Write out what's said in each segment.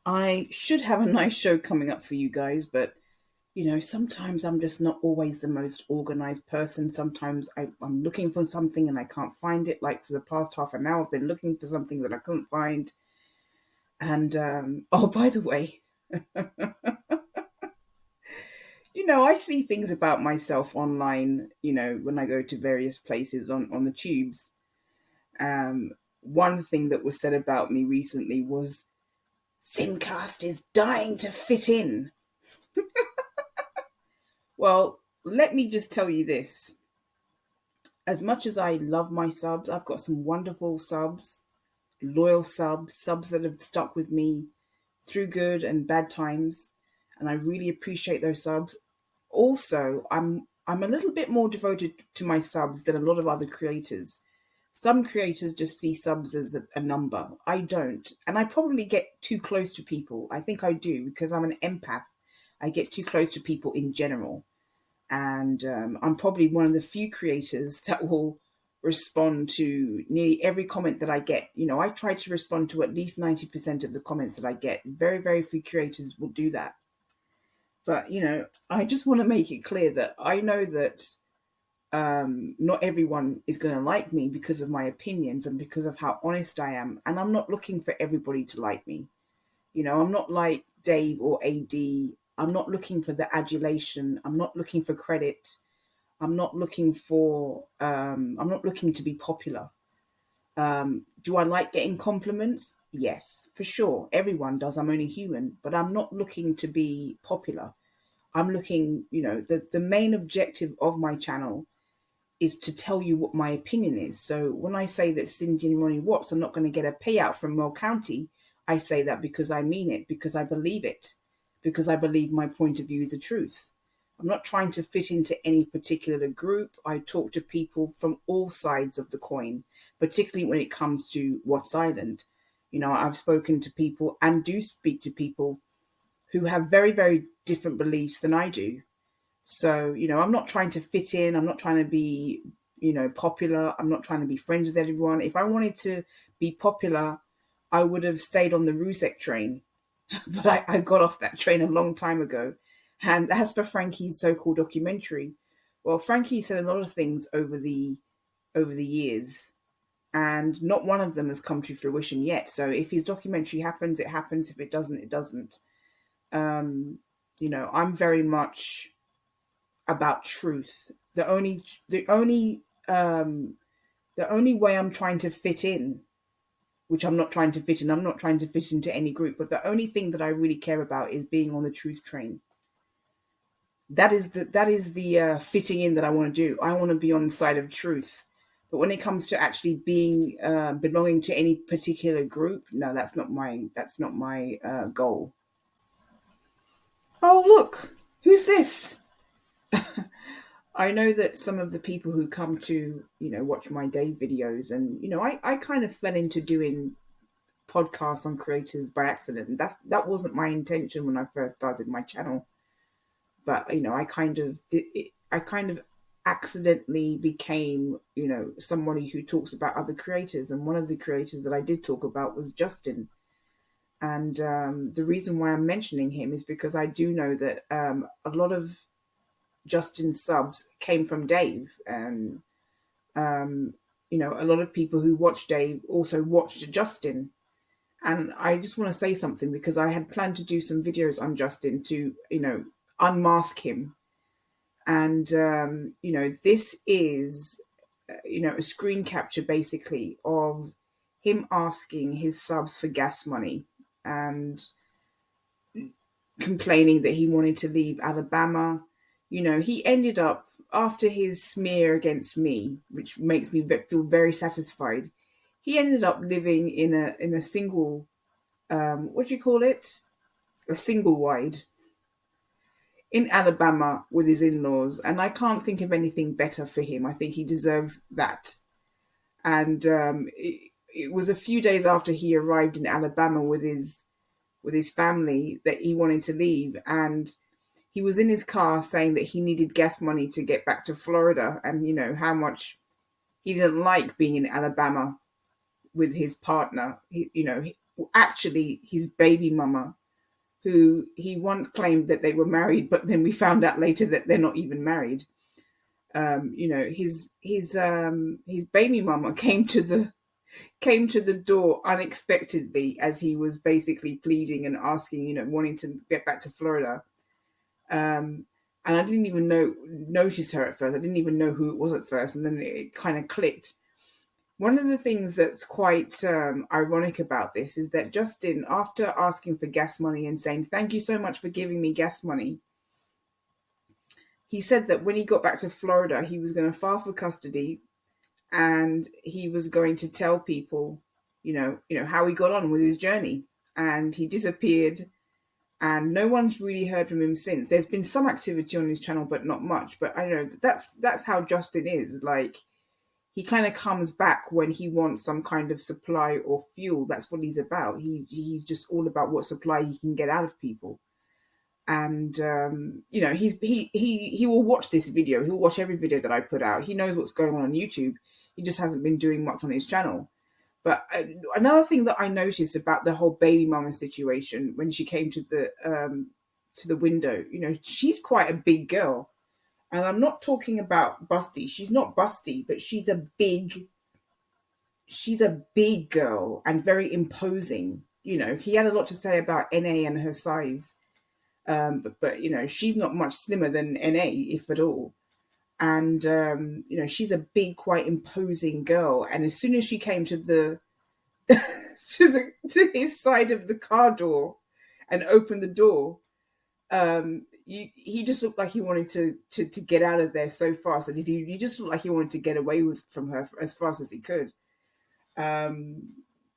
I should have a nice show coming up for you guys, but sometimes I'm just not always the most organized person. Sometimes I'm looking for something and I can't find it. Like for the past half an hour, I've been looking for something that I couldn't find. And oh, by the way, I see things about myself online, when I go to various places on the tubes. Um, One thing that was said about me recently was Simcast is dying to fit in. Well, let me just tell you this. As much as I love my subs, I've got some wonderful subs, loyal subs, subs that have stuck with me through good and bad times, and I really appreciate those subs. Also, I'm a little bit more devoted to my subs than a lot of other creators. Some creators just see subs as a number. I don't. And I probably get too close to people. I think I do because I'm an empath. I get too close to people in general. And I'm probably one of the few creators that will respond to nearly every comment that I get. I try to respond to at least 90% of the comments that I get. Very, very few creators will do that. But, I just want to make it clear that I know that not everyone is going to like me because of my opinions and because of how honest I am. And I'm not looking for everybody to like me. I'm not like Dave or AD. I'm not looking for the adulation. I'm not looking for credit. I'm not looking to be popular. Do I like getting compliments? Yes, for sure. Everyone does. I'm only human, but I'm not looking to be popular. I'm looking, the main objective of my channel is to tell you what my opinion is. So when I say that Cindy and Ronnie Watts are not going to get a payout from Will County, I say that because I mean it, because I believe it, because I believe my point of view is the truth. I'm not trying to fit into any particular group. I talk to people from all sides of the coin, particularly when it comes to Watts Island. I've spoken to people and do speak to people who have very, very different beliefs than I do. So, I'm not trying to fit in. I'm not trying to be, popular. I'm not trying to be friends with everyone. If I wanted to be popular, I would have stayed on the Ruzek train. But I got off that train a long time ago. And as for Frankie's so-called documentary, well, Frankie said a lot of things over the years, and not one of them has come to fruition yet. So if his documentary happens, it happens. If it doesn't, it doesn't. I'm very much about truth. The only way I'm trying to fit in, which I'm not trying to fit in, I'm not trying to fit into any group, but the only thing that I really care about is being on the truth train. That is the fitting in that I want to do. I want to be on the side of truth. But when it comes to actually being belonging to any particular group, no, that's not my goal. Oh, look, who's this? I know that some of the people who come to, watch my day videos, and, I kind of fell into doing podcasts on creators by accident. That wasn't my intention when I first started my channel. But, I kind of accidentally became, somebody who talks about other creators. And one of the creators that I did talk about was Justin. And the reason why I'm mentioning him is because I do know that a lot of Justin's subs came from Dave, and a lot of people who watch Dave also watched Justin. And I just want to say something because I had planned to do some videos on Justin to, unmask him. And this is, a screen capture basically of him asking his subs for gas money and complaining that he wanted to leave Alabama. He ended up, after his smear against me, which makes me feel very satisfied, he ended up living in a single, what do you call it? A single wide in Alabama with his in-laws. And I can't think of anything better for him. I think he deserves that. And it was a few days after he arrived in Alabama with his family that he wanted to leave. And he was in his car saying that he needed gas money to get back to Florida, and how much he didn't like being in Alabama with his partner. actually his baby mama, who he once claimed that they were married, but then we found out later that they're not even married. His baby mama came to the door unexpectedly as he was basically pleading and asking, wanting to get back to Florida. And I didn't even notice her at first. I didn't even know who it was at first, and then it kind of clicked. One of the things that's quite ironic about this is that Justin, after asking for gas money and saying, "Thank you so much for giving me gas money," he said that when he got back to Florida, he was going to file for custody and he was going to tell people, how he got on with his journey. And he disappeared, and no one's really heard from him since. There's been some activity on his channel, but not much. But I know that's how Justin is. Like, he kind of comes back when he wants some kind of supply or fuel. That's what he's about. He's just all about what supply he can get out of people. And he will watch this video. He'll watch every video that I put out. He knows what's going on YouTube. He just hasn't been doing much on his channel. But another thing that I noticed about the whole baby mama situation, when she came to the window, she's quite a big girl. And I'm not talking about busty. She's not busty, but she's a big girl and very imposing. He had a lot to say about NA and her size. But she's not much slimmer than NA, if at all. And she's a big, quite imposing girl. And as soon as she came to the to his side of the car door and opened the door, he just looked like he wanted to get out of there so fast. And he just looked like he wanted to get away from her as fast as he could. But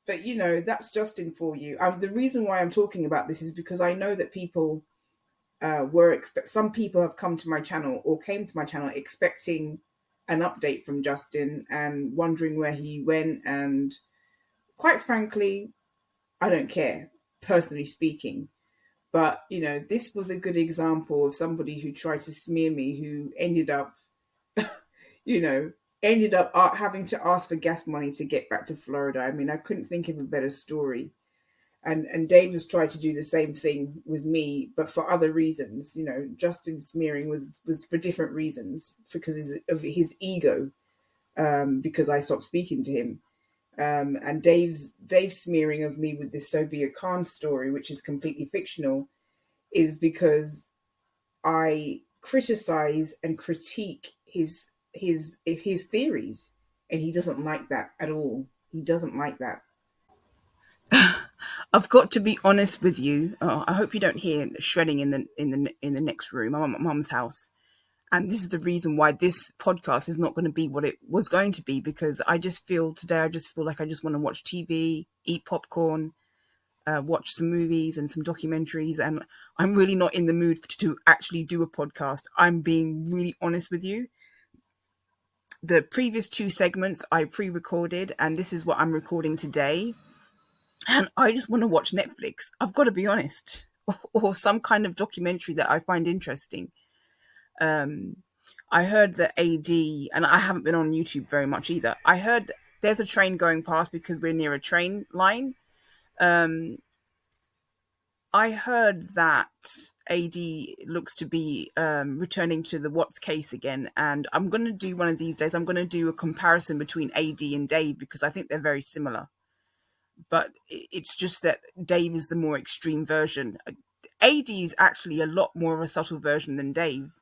that's Justin for you. The reason why I'm talking about this is because I know that people some people have come to my channel or came to my channel expecting an update from Justin and wondering where he went. And quite frankly, I don't care, personally speaking. But, this was a good example of somebody who tried to smear me, who ended up, having to ask for gas money to get back to Florida. I mean, I couldn't think of a better story. And Dave has tried to do the same thing with me, but for other reasons. Justin's smearing was for different reasons, because of his ego, because I stopped speaking to him. And Dave's smearing of me with this Sobia Khan story, which is completely fictional, is because I criticize and critique his theories, and he doesn't like that at all. He doesn't like that. I've got to be honest with you. I hope you don't hear shredding in the next room. I'm at my mum's house, and this is the reason why this podcast is not going to be what it was going to be, because I just feel like I just want to watch TV, eat popcorn, watch some movies and some documentaries, and I'm really not in the mood to actually do a podcast. I'm being really honest with you. The previous 2 segments I pre-recorded, and this is what I'm recording today. And I just want to watch Netflix. I've got to be honest, or some kind of documentary that I find interesting. I heard that AD, and I haven't been on YouTube very much either. I heard there's a train going past because we're near a train line. I heard that AD looks to be returning to the Watts case again. And I'm going to do one of these days, I'm going to do a comparison between AD and Dave, because I think they're very similar. But it's just that Dave is the more extreme version. AD is actually a lot more of a subtle version than Dave.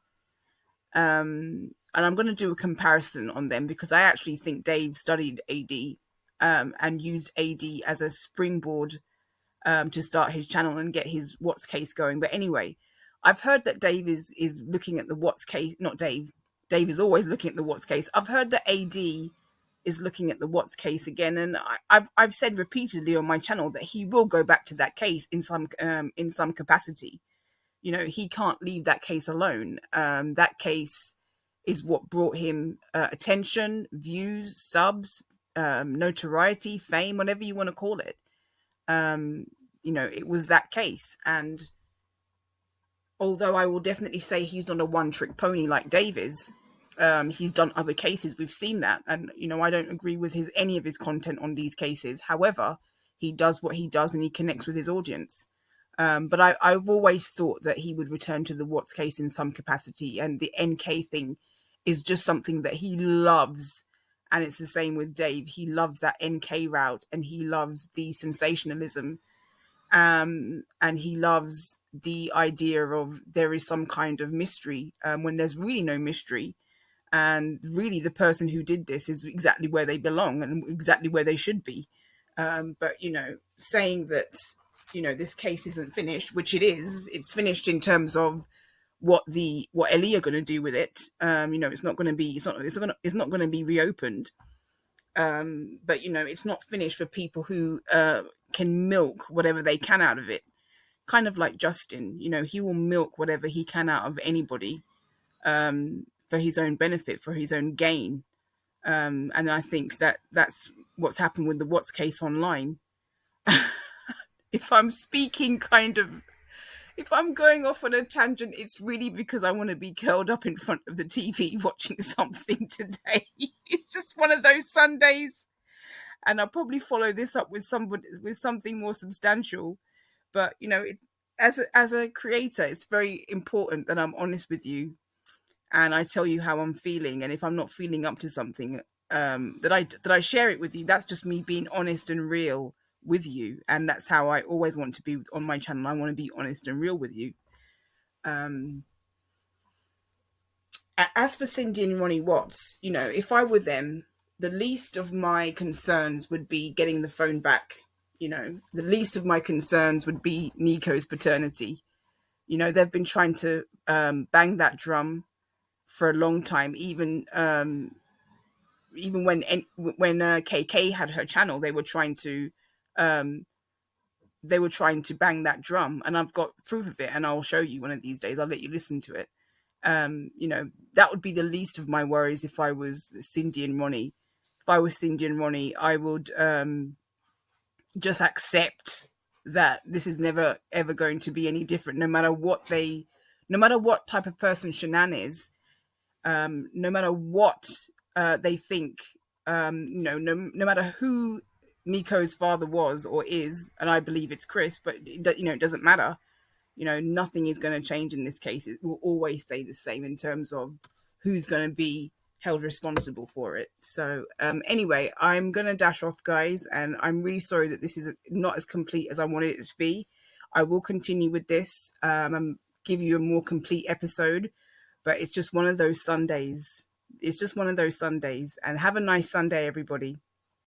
And I'm going to do a comparison on them, because I actually think Dave studied AD and used AD as a springboard to start his channel and get his Watts case going. But anyway, I've heard that Dave is looking at the Watts case. Not Dave. Dave is always looking at the Watts case. I've heard that AD is looking at the Watts case again, and I've said repeatedly on my channel that he will go back to that case in some capacity. He can't leave that case alone. That case is what brought him attention, views, subs, notoriety, fame, whatever you want to call it. It was that case. And although I will definitely say he's not a one-trick pony like Dave is, he's done other cases. We've seen that. And, I don't agree with any of his content on these cases. However, he does what he does and he connects with his audience. But I've always thought that he would return to the Watts case in some capacity, and the NK thing is just something that he loves. And it's the same with Dave. He loves that NK route, and he loves the sensationalism. And he loves the idea of there is some kind of mystery when there's really no mystery. And really, the person who did this is exactly where they belong and exactly where they should be. But, saying that, this case isn't finished, which it is, it's finished in terms of what Ellie are going to do with it. It's not going to be, it's not going to be reopened. But it's not finished for people who can milk whatever they can out of it. Kind of like Justin, he will milk whatever he can out of anybody for his own benefit, for his own gain. And I think that's what's happened with the Watts case online. If I'm speaking if I'm going off on a tangent, it's really because I want to be curled up in front of the TV watching something today. It's just one of those Sundays. And I'll probably follow this up with something more substantial. But, as a creator, it's very important that I'm honest with you and I tell you how I'm feeling. And if I'm not feeling up to something, that I share it with you. That's just me being honest and real with you, and that's how I always want to be on my channel. I want to be honest and real with you. As for Cindy and Ronnie Watts, if I were them, the least of my concerns would be getting the phone back. The least of my concerns would be Nico's paternity. They've been trying to bang that drum for a long time. Even when KK had her channel, they were trying to bang that drum, and I've got proof of it, and I'll show you one of these days. I'll let you listen to it. That would be the least of my worries if I was Cindy and Ronnie. If I was Cindy and Ronnie, I would just accept that this is never ever going to be any different, no matter what type of person Shanann is, no matter what they think, no matter who Nico's father was or is, and I believe it's Chris, but it doesn't matter. Nothing is going to change in this case. It will always stay the same in terms of who's going to be held responsible for it. So anyway, I'm going to dash off, guys, and I'm really sorry that this is not as complete as I wanted it to be. I will continue with this and give you a more complete episode, but it's just one of those Sundays. It's just one of those Sundays. And have a nice Sunday, everybody.